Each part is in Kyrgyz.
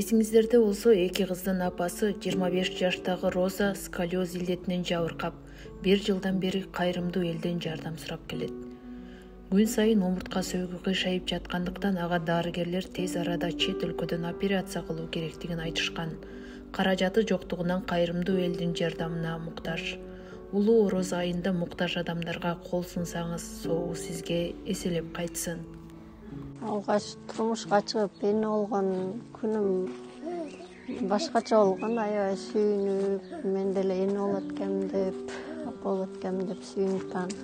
Эсиңиздерде болсо, эки кыздын апасы 25 жаштагы Роза сколиоз илдетинен жабыркап, 1 жылдан бери кайрымдуу элден жардам сурап келет. Күн сайын омуртка сөөгү кыйшайып жаткандыктан ага дарыгерлер тез арада чет өлкөдөн операция кылуу керектигин айтышкан. Каражаты жоктугунан кайрымдуу элдин жардамына муктаж. Улуу Орозо айында муктаж адамдарга кол сунсаңыз, соогу сизге эселеп кайтсын. Алгаш турмушка чыгып эне болгон күнүм башкача болгон. Аябай сүйүнүп, мен деле эне болот экем деп, апа болот экем деп сүйүнүп,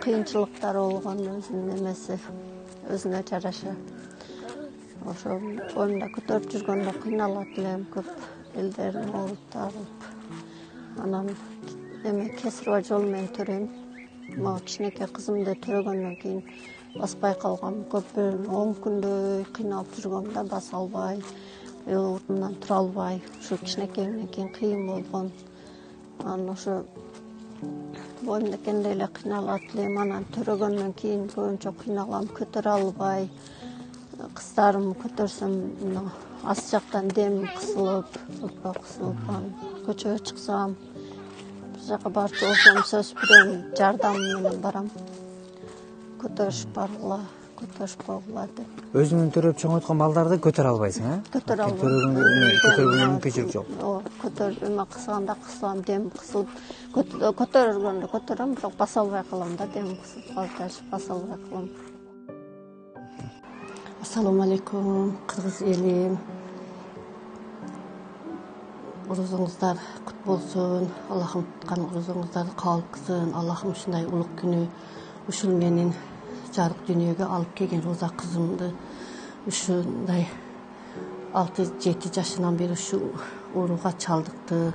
кыйынчылыктар болгон өзүнүн эмеси, өзүнө жараша. Ошо боюмда көтөрүп жүргөндө кыйналат элем, көп элдердин оорутуп алып. Анан кесарь жол менен төрөйм. Мага кичинекей кызымды төрөгөндөн кийин баспай калгам. Көп 10 күндөй кыйналып жүргөм да, баса албай, ордумдан тура албай. Ошо кичинекейимден кийин кыйын болгон. Анан ошо боюмда экенде эле кыйналат элем. Анан төрөгөндөн кийин көбүнчө кыйналам, көтөрө албай. Кыздарым көтөрсөм, аст жактан дем кысылып, өпкө кысылып, көчөгө чыксам, бир жака барып жолсом сөз бирөөнүн жардамы менен барам. Көтөрүшүп баргыла, көтөрүшүп койгула деп. Өзүңдүн төрөп чоңойткон балдарды көтөрө албайсың, а? Көтөрө албайм. Көтөргөнгө мүмкүнчүлүк жок. Көтөрүп эме кысганда кысылам, дем кысылып, көтөргөндө көтөрөм, бирок баса албай калам да, дем кысылып калып, баса албай калам. Ассаламу алейкум, кыргыз элим. Орозоңуздар кут болсун. Аллахым туткан орозоңуздарды кабыл кылсын. Аллахым ушундай улук күнү ушул менин жарык дүйнөгө алып келген Роза кызымды ушундай 6-7 жашынан бери ушу ооруга чалдыкты.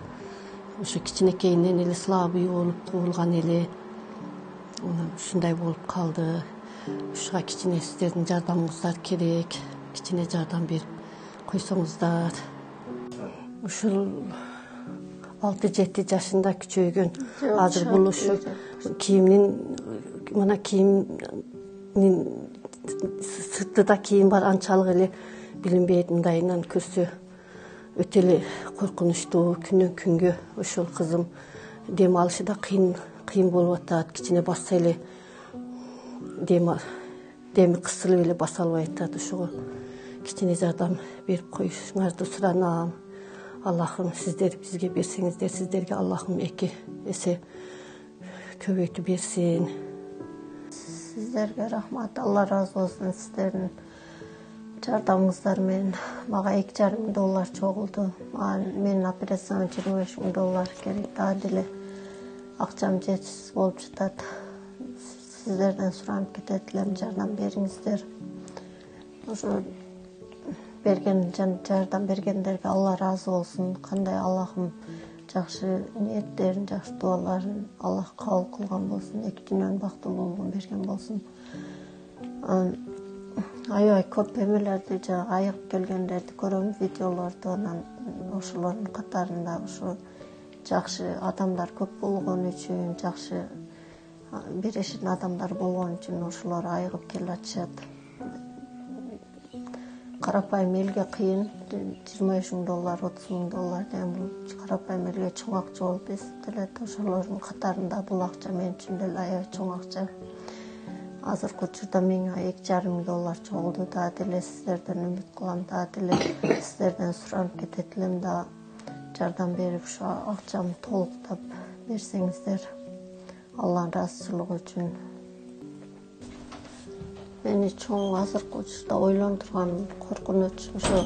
Ушу кичинекейинен эле слабый болуп туулган эле. Ушундай болуп калды. Ушуга кичине сиздердин жардамыңыздар керек. Кичине жардам берип койсоңуздар. Ушул 6-7 жашында күчөйгөн. Азыр бул ушу кийимдин, мына кийимдин сыртыда кийим бар, анчалык эле билинбейт. Мындайынан көрсө өтө эле коркунучтуу. Күндөн күнгө ушул кызым дем алышы да кыйын болуп атат. Кичине басса эле деми кысылып эле баса албай атат. Ушуга кичине жардам берип коюшуңарды суранам. Аллахым сиздер бизге берсеңиздер, сиздерге Аллахым 2 эсе көбөйтүп берсин. Сиздерге рахмат, Алла разы болсун. Сиздердин жардамыңыздар менен мага $2,5 чогулду. Менин операциям $25,000 керек. Дагы деле акчам жетишсиз болуп жатат. Сиздерден суранып кетет элем, жардам бериңиздер. Ошо жардам бергендерге Алла разы болсун. Кандай Аллахым жакшы ниеттерин, жакшы дуаларын Аллах кабыл кылган болсун. 2 дүйнөнүн бактылуулугун берген болсун. Аябай көп эмелерди, айыгып келгендерди көрөм, видеолорду. Анан ошолордун катарында ушу жакшы адамдар көп болгон үчүн, жакшы беришин адамдар болгон үчүн ошолор айыгып келип атышат. Карапайым элге кыйын, $25,000, $30,000 деген бул карапайым элге чоң акча болуп эсептелет. Ошолордун катарында бул акча мен үчүн деле аябай чоң акча. Азыркы учурда мага $2,5 чогулду. Дагы деле сиздерден үмүт кылам, дагы деле сиздерден суранып кетет элем да, жардам берип ушу акчамды толуктап берсеңиздер. Алланын ыраазычылыгы үчүн. Мени чоң азыркы учурда ойлондурган коркунуч ошо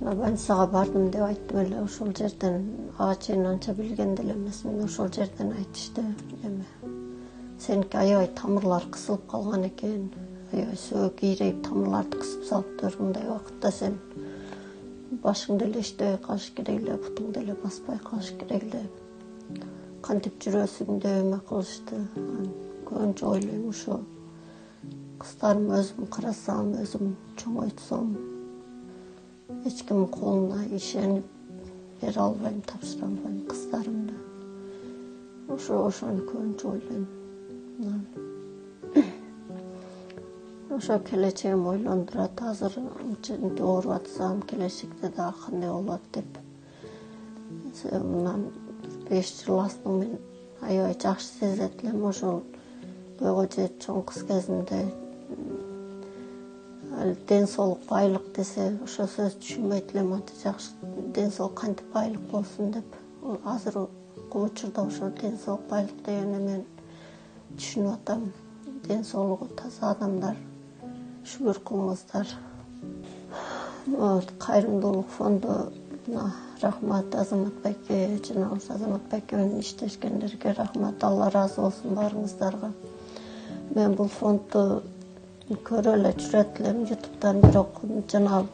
больницага бардым деп айттым эле. Ошол жерден ага чейин анча билген деле эмесмин. Ошол жерден айтышты эме. Сеники аябай тамырлар кысылып калган экен. Аябай сөөгү ийрейип тамырларды кысып салыптыр. Мындай убакытта сен башың деле иштебей калыш керек эле, бутуң деле баспай калыш керек эле. Кантип жүрөсүң деп эме кылышты. Көбүнчө ойлойм ушу кыздарым өзүм карасам, өзүм чоңойтсом, эч кимдин колуна ишенип бере албайм, тапшыра албайм кыздарымды. Ошону көбүнчө ойлойм. ошо келечегим ойлондурат. Азыр мынчинтип ооруп атсам, келечекте дагы кандай болот деп. Мындан 5 жыл астын мен аябай жакшы сезет элем. Ошол бойго жетип чоң кыз кезимде ден соолук байлык десе ошо сөз түшүнбөйт элем. Анты жакшы ден соолук кантип байлык болсун деп. Азыр учурда ошо ден соолук байлык дегенди мен түшүнүп атам. Ден соолугу таза адамдар, шүгүр кылыңыздар. Кайрымдуулук фонду рахмат Азамат байке, жана Азамат байке менен иштешкендерге рахмат. Алла ыраазы болсун баарыңыздарга. Мен бул фондду көрө эле жүрөт элем ютубтан, бирок жана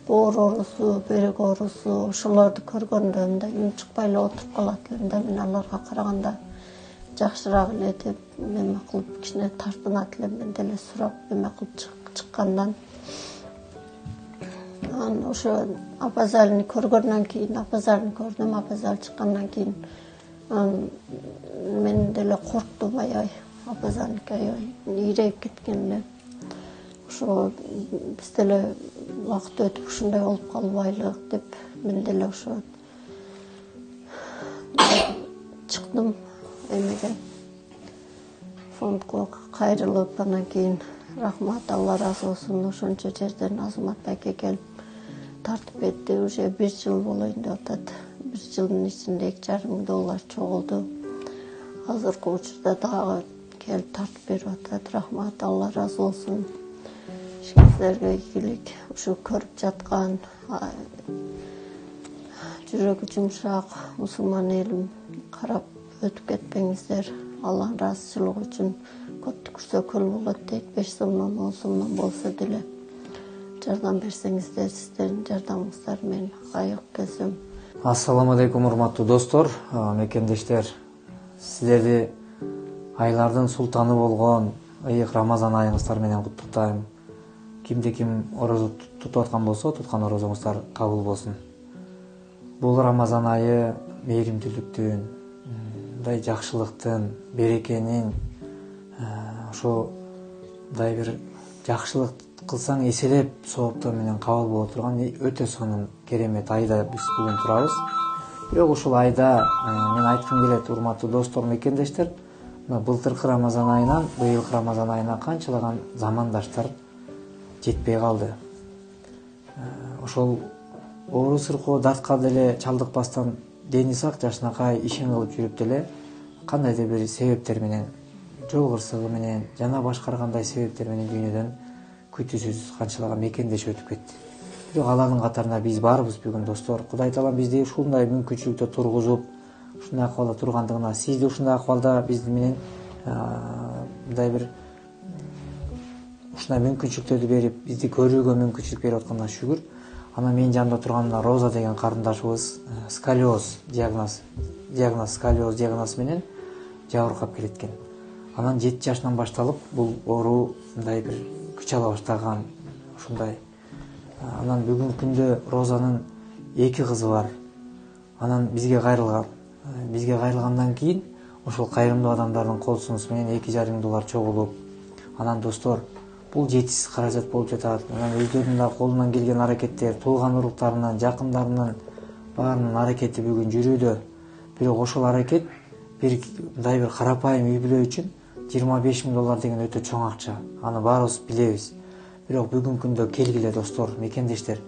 боор оорусу, берек оорусу ошолорду көргөндө мындай үн чыкпай эле отуруп калат элем да. Мен аларга караганда жакшыраак эле деп эме кылып кичине тартынат элем. Мен деле сурап эме кылып чыккандан ошо Апазалны көргөндөн кийин, Апазалны көрдүм, Апазал чыккандан кийин мен деле корктум аябай. Апазалныкі аябай ийрейип кеткен эле. Ошо биз деле убакыт өтүп ушундай болуп калбайлык деп мен деле ошо чыктым эмеге, фондко кайрылып. Анан кийин рахмат, Алла ыраазы болсун, ошончо жерден Азамат байке келип тартып кетти. Уже 1 жыл болоюн деп атат. 1 жылдын ичинде $2,5 чогулду. Азыркы учурда дагы келип тартып берип атат. Рахмат, Алла ыраазы болсун. Силерге ийгилик. Ушу көрүп жаткан жүрөгү жумшак мусулман элим карап өтүп кетпеңиздер. Алланын ыраазычылыгы үчүн көптү көрсөкөл болот дейт. 5 сомдон 10 сомдон болсо деле жардам берсеңиздер, сиздердин жардамыңыздар менен айык келсем. Ассаламу алейкум, урматтуу достор, мекендештер. Сиздерди айлардын султаны болгон ыйык Рамазан айыңыздар менен куттуктайм. Кимде ким орозо тутуп аткан болсо, туткан орозоңуздар кабыл болсун. Бул Рамазан айы мээримдүүлүктүн, мындай жакшылыктын, берекенин, ошодай бир жакшылык кылсаң эселеп сооптор менен кабыл боло турган өтө сонун керемет айда биз бүгүн турабыз. Бирок ушул айда мен айткым келет, урматтуу достор, мекендештер, былтыркы Рамазан айынан быйылкы Рамазан айына канчалаган замандаштар жетпей калды. Ошол оору сыркоо дартка деле чалдыкпастан дени сак жашынакай ишин кылып жүрүп деле кандайдыр бир себептер менен, жол кырсыгы менен жана башка кандай себептер менен дүйнөдөн күтүүсүз канчалаган мекендеш өтүп кетти. Бирок алардын катарында биз барбыз бүгүн достор. Кудай таалам бизди ушундай мүмкүнчүлүктө тургузуп, ушундай акыбалда тургандыгына, сизди ушундай акыбалда бизди менен мындай бир ушундай мүмкүнчүлүктөрдү берип, бизди көрүүгө мүмкүнчүлүк берип атканына шүгүр. Анан менин жанымда турган мына Роза деген карындашыбыз сколиоз диагноз сколиоз диагнозу менен жабыркап келеткен. Анан 7 жашынан башталып бул оору мындай бир күч ала баштаган ушундай. Анан бүгүнкү күндө Розанын 2 кызы бар. Анан бизге кайрылган. Бизге кайрылгандан кийин ошол кайрымдуу адамдардын кол сунуусу менен $2,5 чогулуп, анан достор, бул жетишсиз каражат болуп жатат. Анан өздөрүнүн да колунан келген аракеттер, туулган уруктарынын, жакындарынын баарынын аракети бүгүн жүрүүдө. Бирок ошол аракет мындай бир карапайым үй бүлө үчүн $25,000 деген өтө чоң акча. Аны баарыбыз билебиз. Бирок бүгүнкү күндө келгиле достор, мекендештер,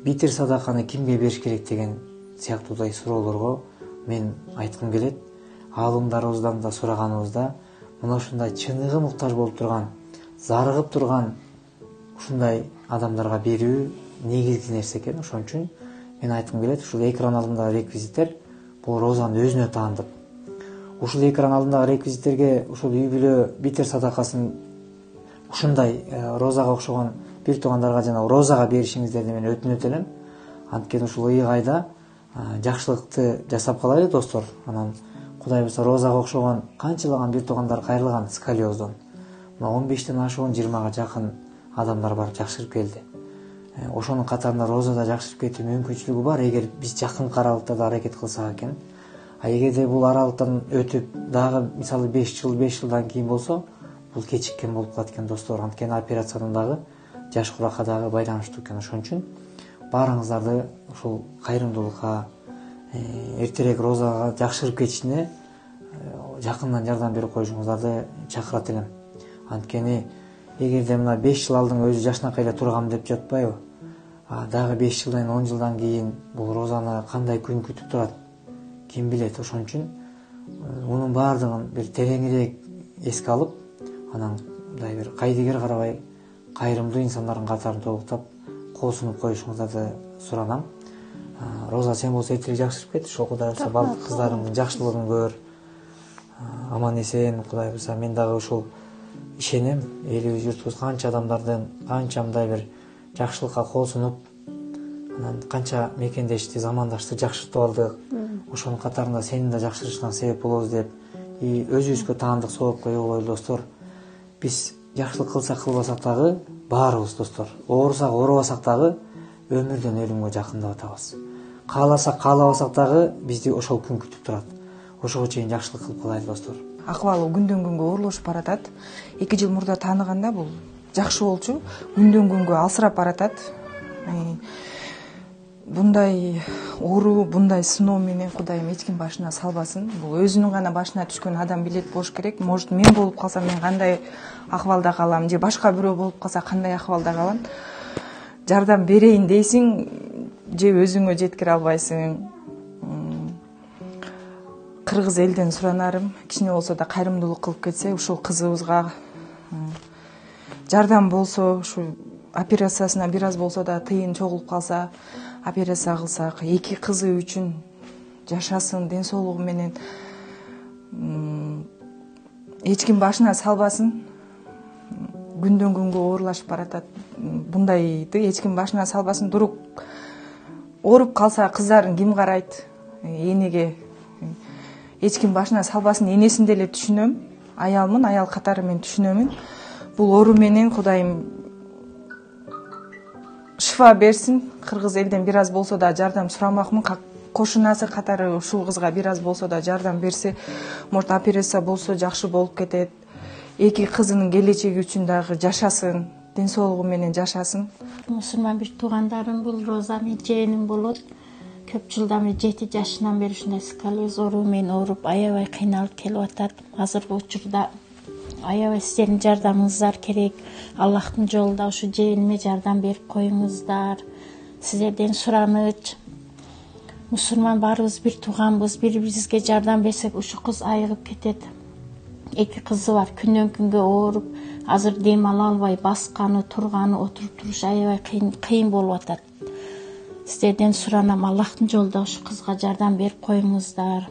битир садаканы кимге бериш керек деген сыяктуудай суроолорго мен айткым келет. Аалымдарыбыздан да сураганыбызда мына ушундай чыныгы муктаж болуп турган, зарыгып турган ушундай адамдарга берүү негизги нерсе экен. Ошон үчүн мен айткым келет, ушул экран алдындагы реквизиттер бул Розанын өзүнө таандык. Ушул экран алдындагы реквизиттерге ушул үй бүлө битер садакасын ушундай Розага окшогон бир туугандарга жана Розага беришиңиздерди мен өтүнөт элем. Анткени ушул ыйык айда жакшылыкты жасап калайлы достор. Анан Кудай буйрса Розага окшогон канчалаган бир туугандар кайрылган сколиоздон. 15тен ашуун 20га жакын адамдар бар, жакшырып келди. Ошонун катарында Розада жакшырып кетүү мүмкүнчүлүгү бар, эгер биз жакынкы аралыкта аракет кылсак экен. Эгерде бул аралыктан өтүп дагы мисалы 5 жылдан кийин болсо, бул кечиккен болуп калат экен достор. Анткени операциядан дагы жаш куракка дагы байланыштуу экен. Ошон үчүн баарыңыздарды ушул кайрымдуулукка, эртерээк розага жакшырып кетишине жакындан жардам берип коюшуңуздарды чакырат элем. Анткени эгерде мына 5 жыл алдың өзү жашынакай эле тургам деп жатпайбы? Дагы 5 жылдан 10 жылдан кийин бул розаны кандай күн күтүп турат, ким билет. Ошон үчүн мунун баардыгын бир тереңирээк эске алып, анан мындай бир кайдыгер карабай кайрымдуу инсандардын катарын толуктап кол сунуп коюшуңуздарды суранам. Роза, сен болсо эртерээк жакшырып кет. Ошол Кудай буюрса баардык кыздарымдын жакшылыгын көр. Аман эсен Кудай буюрса мен дагы ушул ишенем. Элибиз, журтубуз канча адамдардын канча мындай бир жакшылыкка кол сунуп, анан канча мекендешти, замандашты жакшыртып алдык. Ошонун катарында сенин да жакшырышыңа себеп болобуз деп өзүбүзгө таандык сооп коелу достор. Биз жакшылык кылсак кылбасак дагы баарыбыз достор, оорусак оорубасак дагы өмүрдөн өлүмгө жакындап атабыз. Кааласак каалабасак дагы бизди ошол күн күтүп турат. Ошого чейин жакшылык кылып калайлы достор. Акыбалы күндөн күнгө оорлошуп баратат. 2 жыл мурда тааныганда бул жакшы болчу, күндөн күнгө алсырап баратат. Bunday оору, bunday сыноо менен Кудайым эч ким башына салбасын. Бул өзүнүн гана башына түшкөн адам билет болуш керек. Может, мен болуп калсам мен кандай акыбалда калам, же башка бирөө болуп калса кандай акыбалда калам. Жардам берейин дейсиң, же өзүңө жеткире албайсың. Кыргыз элден суранарым, кичине болсо да кайрымдуулук кылып кетсе, ушул кызыбызга жардам болсо, ушу операциясына бир аз болсо да тыйын чогулуп калса, операция кылсак, 2 кызы үчүн жашасын, ден соолугу менен эч ким башына салбасын. Күндөн күнгө оорлашып баратат. Бундайды эч ким башына салбасын. Дурук ооруп калса кыздарын ким карайт? Энеге эч ким башына салбасын. Энесин деле түшүнөм. Аялмын, аял катары мен түшүнөмүн. Бул оору менен Кудайым шифа берсин. Кыргыз элден бир аз болсо да жардам сурамакмын. Кошунасы катары ушул кызга бир аз болсо да жардам берсе, может, операция болсо жакшы болуп кетет. 2 кызынын келечеги үчүн дагы жашасын, ден соолугу менен жашасын. Мусулман бир туугандарым бул Роза менен жээним болот. Көп жылдан бери 7 жашынан бери ушундай сколиоз оору менен ооруп аябай кыйналып келип атат. Азыркы учурда аябай сиздердин жардамыңыздар керек. Аллахтын жолунда ушу жээниме жардам берип коюңуздар. Сиздерден сураныч. Мусулман баарыбыз бир тууганбыз, бири-бирибизге жардам берсек ушу кыз айыгып кетет. 2 кызы бар, күндөн күнгө ооруп, азыр дем ала албай, басканы, турганы, отуруп туруш аябай кыйын болуп атат. Сиздерден суранам, Аллахтын жолунда ушу кызга жардам берип коюңуздар.